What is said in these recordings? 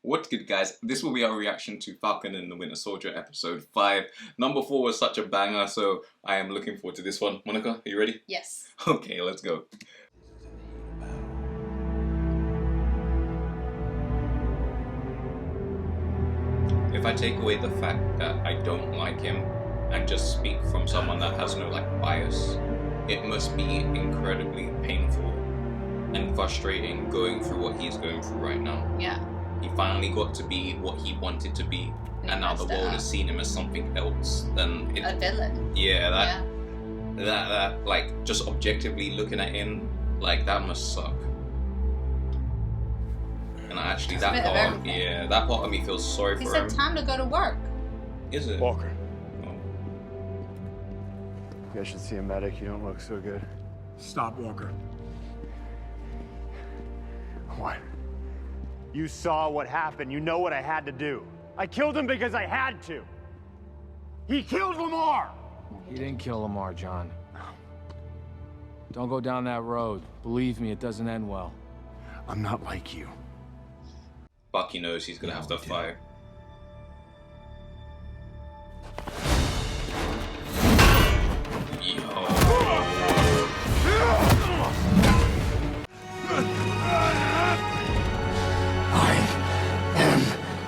What's good, guys? This will be our reaction to Falcon and the Winter Soldier episode 5. Number 4 was such a banger, so I am looking forward to this one. Monica, are you ready? Yes. Okay, let's go. If I take away the fact that I don't like him and just speak from someone that has no bias, it must be incredibly painful and frustrating going through what he's going through right now. Yeah. He finally got to be what he wanted to be, and now the world has seen him as something else than a villain. Yeah, that like just objectively looking at him, like that must suck. And actually, that part of me feels sorry for him. He said, "Time to go to work." Is it? Walker. Oh. You guys should see a medic. You don't look so good. Stop, Walker. What? You saw what happened. You know what I had to do. I killed him because I had to. He killed Lamar! You didn't kill Lamar, John. Don't go down that road. Believe me, it doesn't end well. I'm not like you. Bucky knows he's gonna have to fight.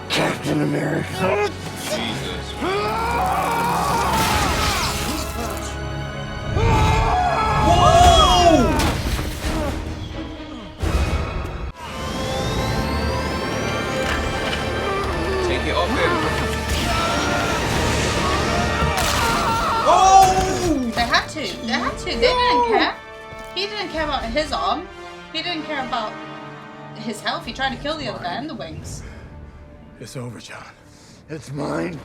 Captain America. Jesus. Whoa! Take it off him. Oh! They had to. They had to. They didn't care. He didn't care about his arm. He didn't care about his health. He tried to kill the other guy in the wings. It's over, John. It's mine.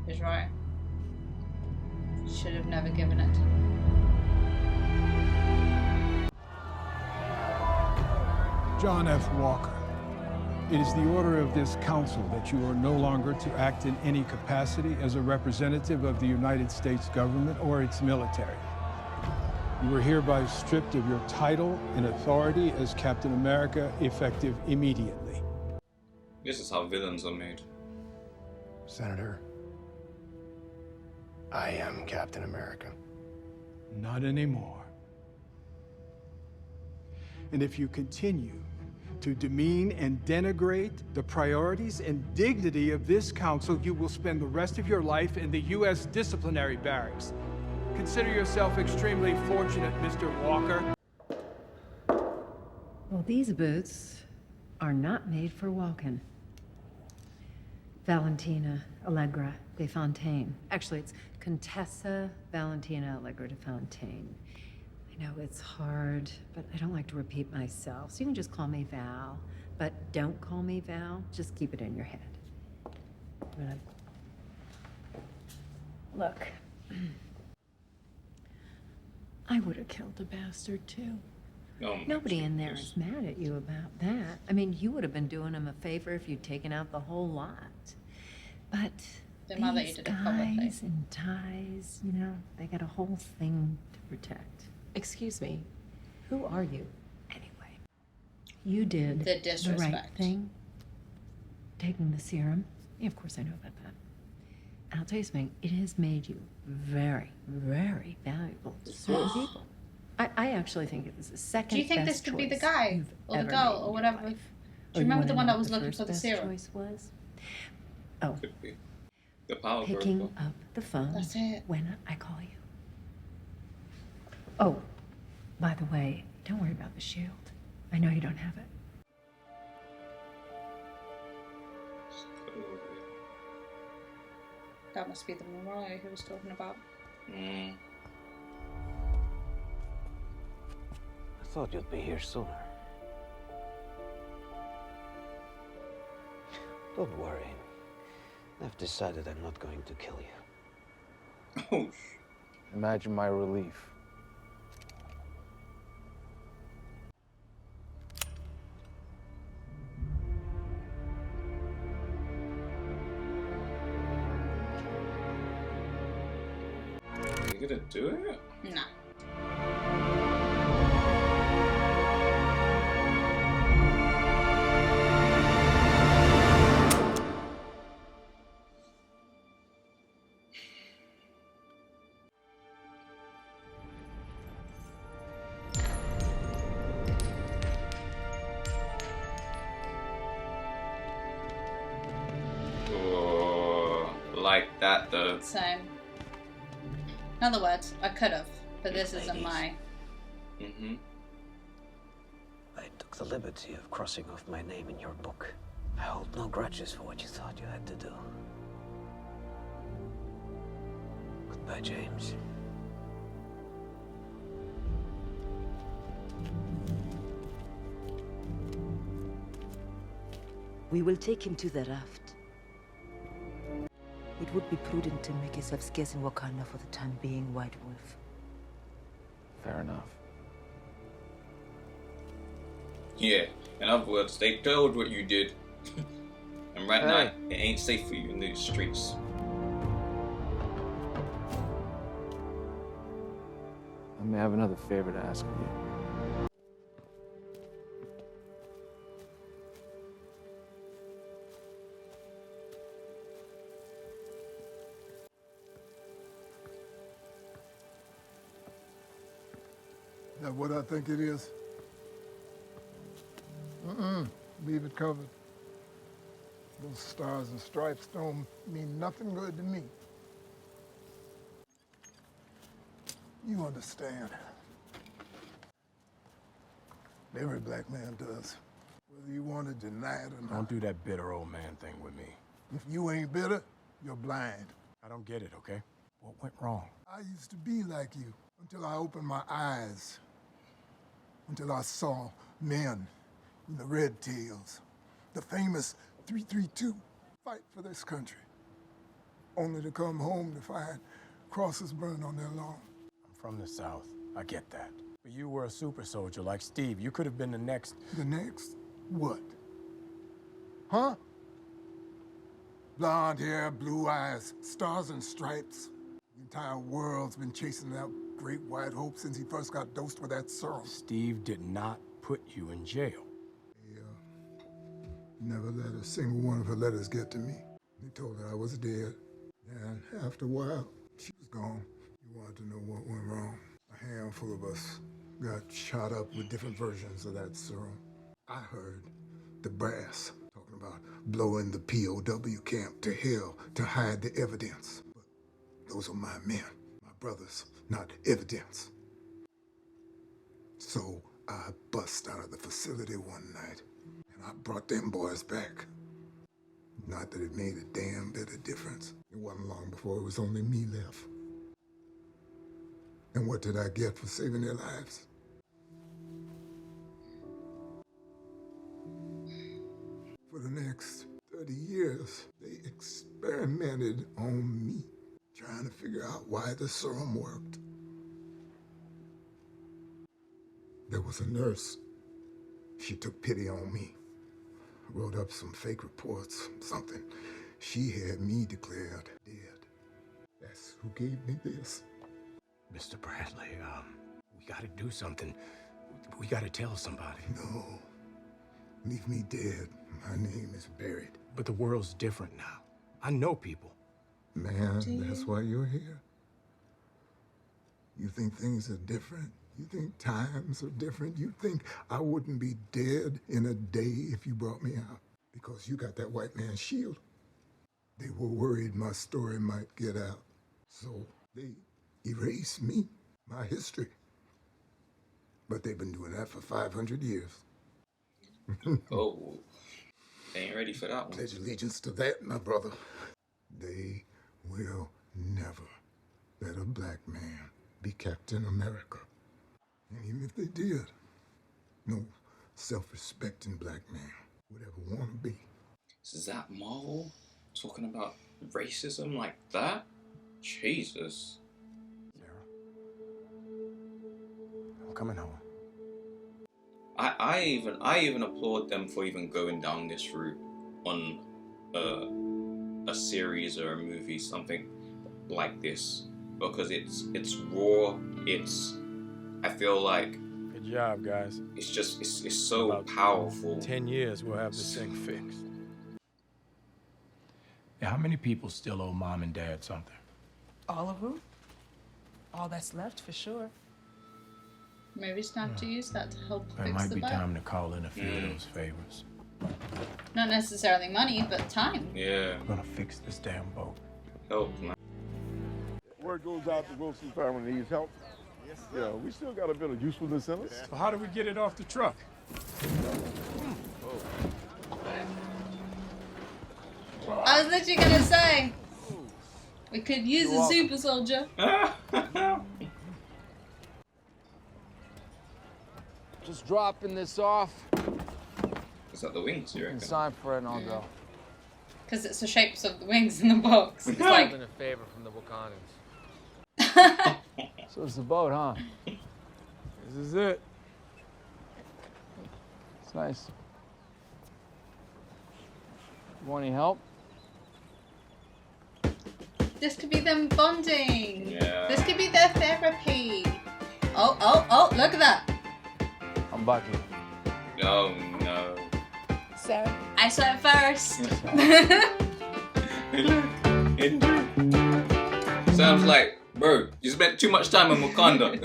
He's right. Should have never given it. John F. Walker, it is the order of this council that you are no longer to act in any capacity as a representative of the United States government or its military. You are hereby stripped of your title and authority as Captain America, effective immediately. This is how villains are made. Senator, I am Captain America. Not anymore. And if you continue to demean and denigrate the priorities and dignity of this council, you will spend the rest of your life in the U.S. disciplinary barracks. Consider yourself extremely fortunate, Mr. Walker. Well, these boots are not made for walking. Valentina Allegra de Fontaine. Actually, it's Contessa Valentina Allegra de Fontaine. I know it's hard, but I don't like to repeat myself, so you can just call me Val. But don't call me Val, just keep it in your head. Look, I would have killed the bastard too. Oh, Nobody in there is mad at you about that. I mean, you would have been doing him a favor if you'd taken out the whole lot. But They're mad that you these did it publicly. guys and ties, you know, they got a whole thing to protect. Excuse me, who are you? Anyway, you did The disrespect. right thing, taking the serum. Yeah, of course I know about that. And I'll tell you something, it has made you very, very valuable to certain people. I actually think it was the second Do you think best this could be the choice guy you've or the ever girl made or in whatever? your life. Do you remember the wanna one know that was what looking first for the best serum? choice was? Oh, Could be. The power picking broker. up the phone That's it. when I call you. Oh, by the way, don't worry about the shield. I know you don't have it. That must be the Mariah he was talking about. Mm. I thought you'd be here sooner. Don't worry. I've decided I'm not going to kill you. gonna do it? Nah. Like that though. Same. In other words, I could have, but this isn't my. I took the liberty of crossing off my name in your book. I hold no grudges for what you thought you had to do. Goodbye, James. We will take him to the raft. It would be prudent to make yourself scarce in Wakanda for the time being, White Wolf. Fair enough. Yeah, in other words, they told what you did. And right now, it ain't safe for you in these streets. I may have another favor to ask of you. Is that what I think it is? Leave it covered. Those stars and stripes don't mean nothing good to me. You understand. Every black man does. Whether you want to deny it or not. Don't do that bitter old man thing with me. If you ain't bitter, you're blind. I don't get it, okay? What went wrong? I used to be like you until I opened my eyes. Until I saw men in the red tails, the famous 332, fight for this country, only to come home to find crosses burned on their lawn. I'm from the South. I get that. But you were a super soldier like Steve. You could have been the next. The next? What? Huh? Blonde hair, blue eyes, stars and stripes. The entire world's been chasing that great white hope since he first got dosed with that serum. Steve did not put you in jail. Never let a single one of her letters get to me. They told her I was dead. And after a while, she was gone. You wanted to know what went wrong. A handful of us got shot up with different versions of that serum. I heard the brass talking about blowing the POW camp to hell to hide the evidence. But those are my men, my brothers, not evidence. So I bust out of the facility one night. I brought them boys back. Not that it made a damn bit of difference. It wasn't long before it was only me left. And what did I get for saving their lives? For the next 30 years, they experimented on me, trying to figure out why the serum worked. There was a nurse. She took pity on me. Wrote up some fake reports, something. She had me declared dead. That's who gave me this. Mr. Bradley, we gotta do something. We gotta tell somebody. No. Leave me dead. My name is buried. But the world's different now. I know people. Man, that's why you're here. You think things are different? You think times are different? You think I wouldn't be dead in a day if you brought me out? Because you got that white man's shield. They were worried my story might get out. So they erased me, my history. But they've been doing that for 500 years. Oh, they ain't ready for that one. Pledge allegiance to that, my brother. They will never let a black man be Captain America. And even if they did, no self-respecting black man would ever want to be. Is that Marvel talking about racism like that? Jesus. Sarah, I'm coming home. I even applaud them for even going down this route on a series or a movie, something like this. because it's raw. I feel like Good job, guys. it's just it's so About powerful. 10 years, we'll have this thing fixed. Yeah, how many people still owe mom and dad something? All of them? All that's left, for sure. Maybe just have to use that to help It fix might the be boat. time to call in a few of those favors. Not necessarily money, but time. Yeah, We're gonna fix this damn boat. help, man. Word goes out to Wilson's family needs help. Yeah, we still got a bit of usefulness in us. So how do we get it off the truck? I was literally gonna say, we could use a super soldier. Just dropping this off. Is that the wings, you reckon? Sign for it and I'll go. Because it's the shapes of the wings in the box. It's like, a favor from the Wakandans. So it's the boat, huh? This is it. It's nice. You want any help? this could be them bonding. Yeah. This could be their therapy. Oh, look at that. I'm Bucky. Oh no. So, I saw it first. Sounds like, bro, you spent too much time in Wakanda.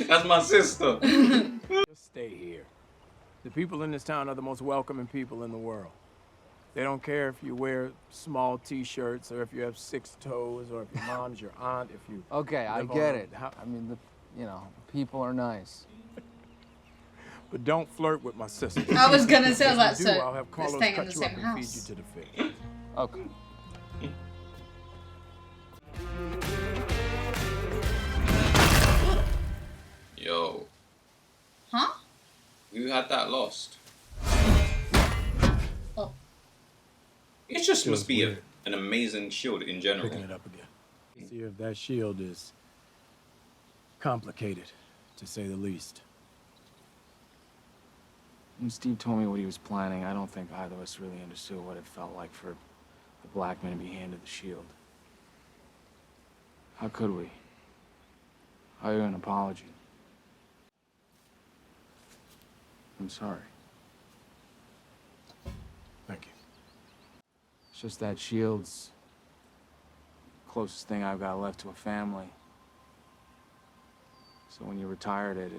That's my sister. Just stay here. The people in this town are the most welcoming people in the world. They don't care if you wear small t-shirts or if you have 6 toes or if your mom's your aunt, if you... Okay, I get it. I mean, people are nice. But don't flirt with my sister. I was gonna say, I was like, If you so do, I'll have we're Carlos staying in cut the you same up and house. feed you to the fish. Okay. Yo. Huh? You had that lost. Oh. It just Feels must be weird. an amazing shield in general. Picking it up again. See if that shield is complicated, to say the least. When Steve told me what he was planning, I don't think either of us really understood what it felt like for the black man to be handed the shield. How could we? I owe you an apology. I'm sorry. Thank you. It's just that shield's the closest thing I've got left to a family. So when you retired it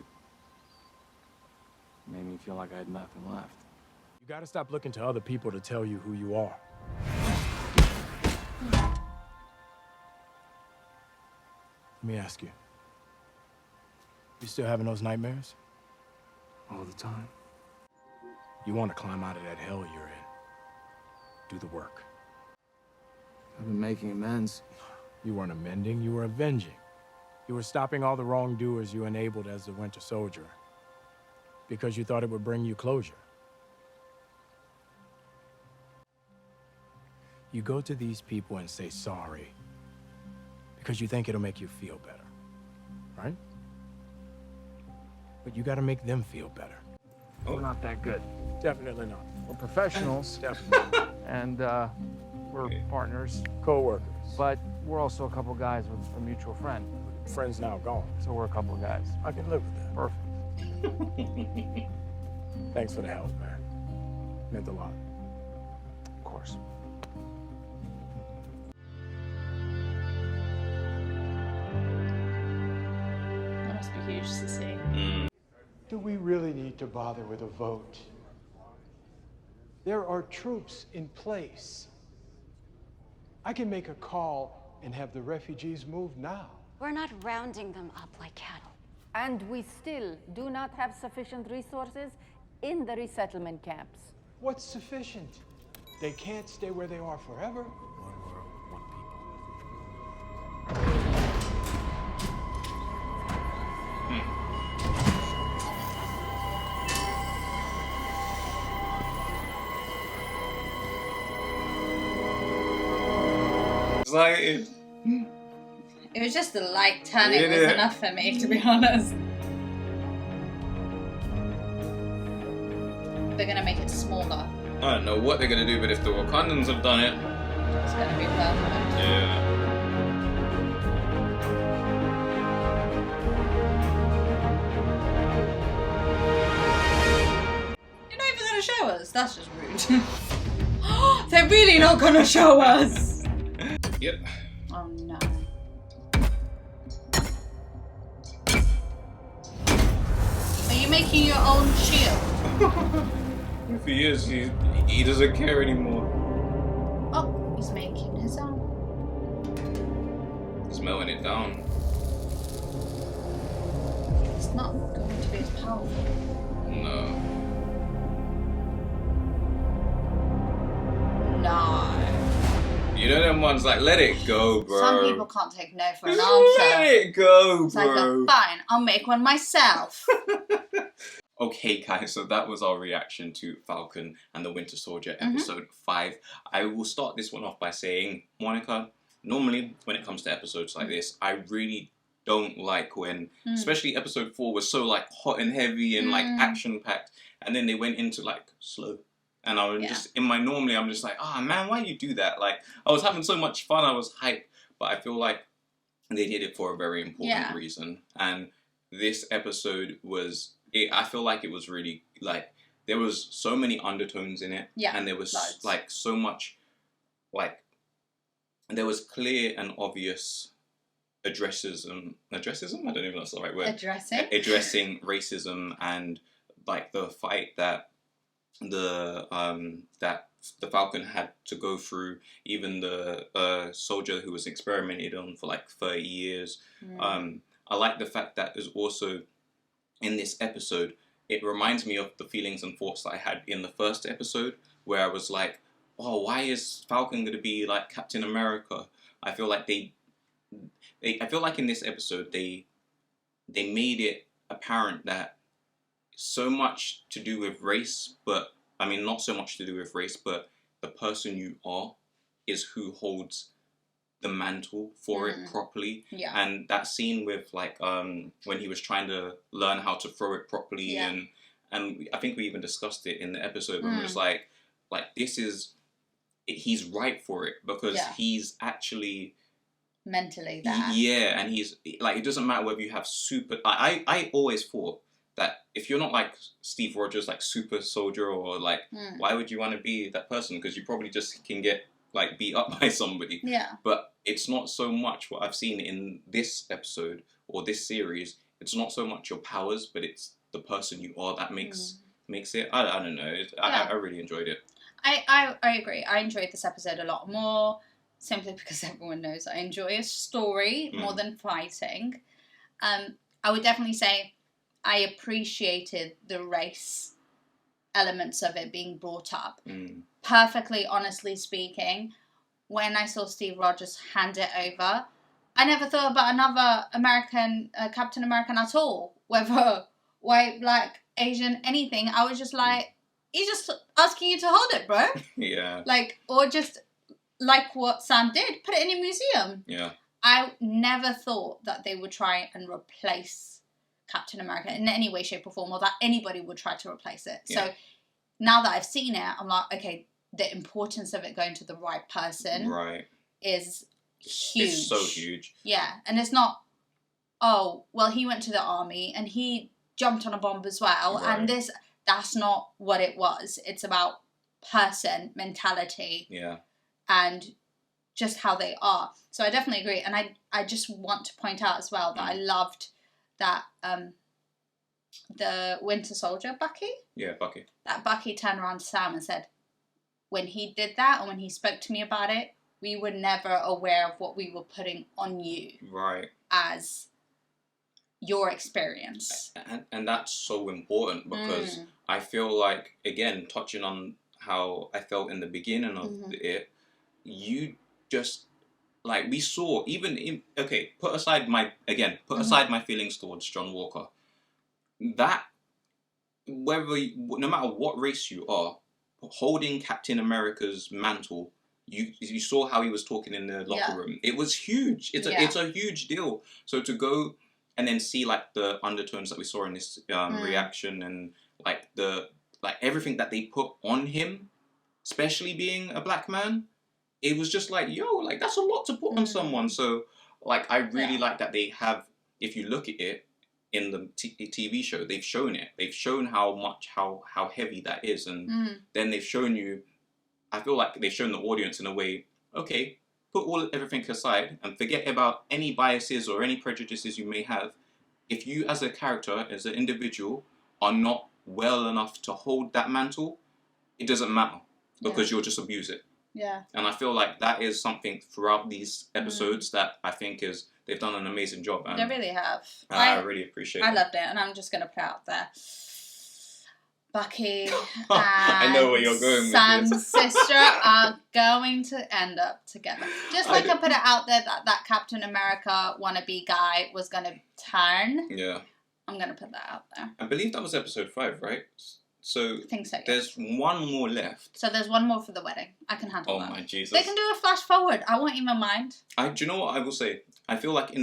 made me feel like I had nothing left. You gotta stop looking to other people to tell you who you are. Let me ask you. You still having those nightmares? All the time. You want to climb out of that hell you're in. Do the work. I've been making amends. You weren't amending, you were avenging. You were stopping all the wrongdoers you enabled as the Winter Soldier. Because you thought it would bring you closure. You go to these people and say sorry because you think it'll make you feel better, right? But you gotta make them feel better. We're not that good. Definitely not. We're professionals, Definitely. and we're partners, Co-workers. but we're also a couple guys with a mutual friend. Friends now gone. So we're a couple of guys. I can live with that. Perfect. Thanks for the help, man. Meant a lot. Of course. That must be huge to see. Do we really need to bother with a vote? There are troops in place. I can make a call and have the refugees moved now. We're not rounding them up like cattle. And we still do not have sufficient resources in the resettlement camps. What's sufficient? They can't stay where they are forever. One world, one people. Excited. It was just the light turning was Yeah. enough for me, to be honest. They're gonna make it smaller. I don't know what they're gonna do, but if the Wakandans have done it, It's gonna be perfect. Yeah. You're not even gonna show us. That's just rude. They're really not gonna show us. Yep. Oh no. Are you making your own shield? If he is, he doesn't care anymore. Oh, he's making his own. He's melting it down. It's not going to be as powerful. No. No. You know them ones like, let it go, bro. Some people can't take no for an Just answer. let it go, It's like, bro. fine, I'll make one myself. Okay, guys, so that was our reaction to Falcon and the Winter Soldier episode 5. I will start this one off by saying, Monica, normally when it comes to episodes like this, I really don't like when, especially episode 4 was so like hot and heavy and like action packed, and then they went into like slow. And I was just, normally I'm just like, oh man, why you do that? Like, I was having so much fun, I was hyped, but I feel like they did it for a very important reason. And this episode was, I feel like it was really, like, there was so many undertones in it. Yeah, and there was loads. like so much, like, there was clear and obvious addressism? I don't even know if that's the right word. Addressing racism and like the fight that the Falcon had to go through, even the soldier who was experimented on for like 30 years. I like the fact that there's also in this episode, it reminds me of the feelings and thoughts that I had in the first episode, where I was like, oh, why is Falcon going to be like Captain America? I feel like I feel like in this episode they made it apparent that so much to do with race, but I mean not so much to do with race, but the person you are is who holds the mantle for it properly. Yeah. And that scene with like when he was trying to learn how to throw it properly, and I think we even discussed it in the episode when it was like this is, he's right for it because he's actually mentally there. Yeah, and he's like, it doesn't matter whether you have super. I always thought that if you're not like Steve Rogers, like super soldier, or like why would you want to be that person? Because you probably just can get like beat up by somebody. Yeah. But it's not so much what I've seen in this episode or this series. It's not so much your powers, but it's the person you are that makes it. I don't know. I really enjoyed it. I agree. I enjoyed this episode a lot more, simply because everyone knows I enjoy a story more than fighting. I would definitely say I appreciated the race elements of it being brought up. Perfectly honestly speaking, when I saw Steve Rogers hand it over, I never thought about another American, Captain American at all. Whether white, black, Asian, anything. I was just like, he's just asking you to hold it, bro. Yeah. Like, or just like what Sam did, put it in a museum. Yeah. I never thought that they would try and replace Captain America in any way, shape or form, or that anybody would try to replace it. So now that I've seen it, I'm like, okay, the importance of it going to the right person is huge. It's so huge. Yeah, and it's not, oh, well, he went to the army and he jumped on a bomb as well, and that's not what it was. It's about person, mentality, and just how they are. So I definitely agree, and I just want to point out as well that I loved that the Winter Soldier, Bucky? Yeah, Bucky. That Bucky turned around to Sam and said, when he did that, and when he spoke to me about it, we were never aware of what we were putting on you. Right. As your experience. And that's so important because I feel like, again, touching on how I felt in the beginning of it, you just, like, we saw, even in, okay, put aside my feelings towards John Walker. That, no matter what race you are, holding Captain America's mantle, you saw how he was talking in the locker room. It was huge. It's a huge deal. So to go and then see like the undertones that we saw in this reaction, and like everything that they put on him, especially being a black man, it was just like, yo, like that's a lot to put on someone. So like I really like that they have, if you look at it in the TV show, they've shown it. They've shown how heavy that is, and then they've shown you, I feel like they've shown the audience in a way, okay, put everything aside and forget about any biases or any prejudices you may have. If you as a character, as an individual, are not well enough to hold that mantle, it doesn't matter, because you'll just abuse it. Yeah. And I feel like that is something throughout these episodes that I think is, they've done an amazing job. And they really have. I really appreciate it. I loved it, and I'm just going to put it out there. Bucky and I know where you're going with Sam's this. sister are going to end up together. Just like I put it out there that Captain America wannabe guy was going to turn. Yeah. I'm going to put that out there. I believe that was episode 5, right? So I think so, yes. There's one more left. So there's one more for the wedding. I can handle that. Oh my Jesus. They can do a flash forward. I won't even mind. Do you know what I will say? I feel like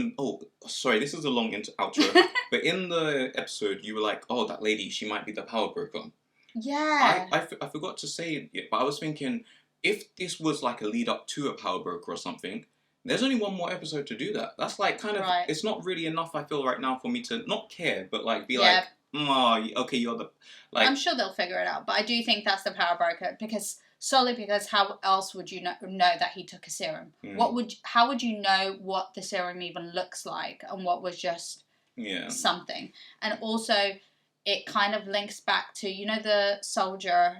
sorry, this is a long outro. But in the episode, you were like, oh, that lady, she might be the power broker. Yeah. I forgot to say it, but I was thinking, if this was like a lead up to a power broker or something, there's only one more episode to do that. That's like kind of, it's not really enough, I feel, right now for me to not care, but like be like, okay, you're the, like. I'm sure they'll figure it out, but I do think that's the power broker, because how else would you know that he took a serum? How would you know what the serum even looks like, and what was just something? And also, it kind of links back to, you know, the soldier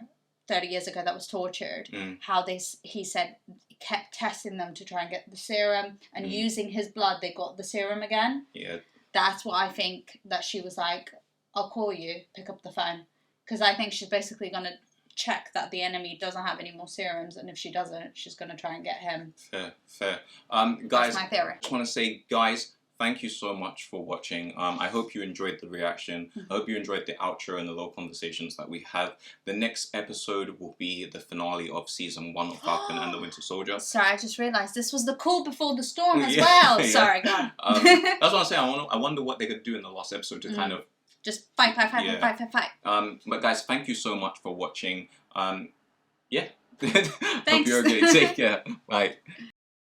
30 years ago that was tortured, how he said kept testing them to try and get the serum, and using his blood they got the serum again. Yeah. That's what I think, that she was like, I'll call you, pick up the phone. Because I think she's basically going to check that the enemy doesn't have any more serums, and if she doesn't, she's going to try and get him. Fair. Guys, that's my theory. I just want to say, guys, thank you so much for watching. I hope you enjoyed the reaction. I hope you enjoyed the outro and the little conversations that we have. The next episode will be the finale of season 1 of Falcon and the Winter Soldier. Sorry, I just realised this was the call before the storm as well. Yeah. Sorry, go on. That's what I'm saying. I wonder what they could do in the last episode to kind of just fight. But guys, thank you so much for watching. Thanks. Hope you're okay. Take care. Bye.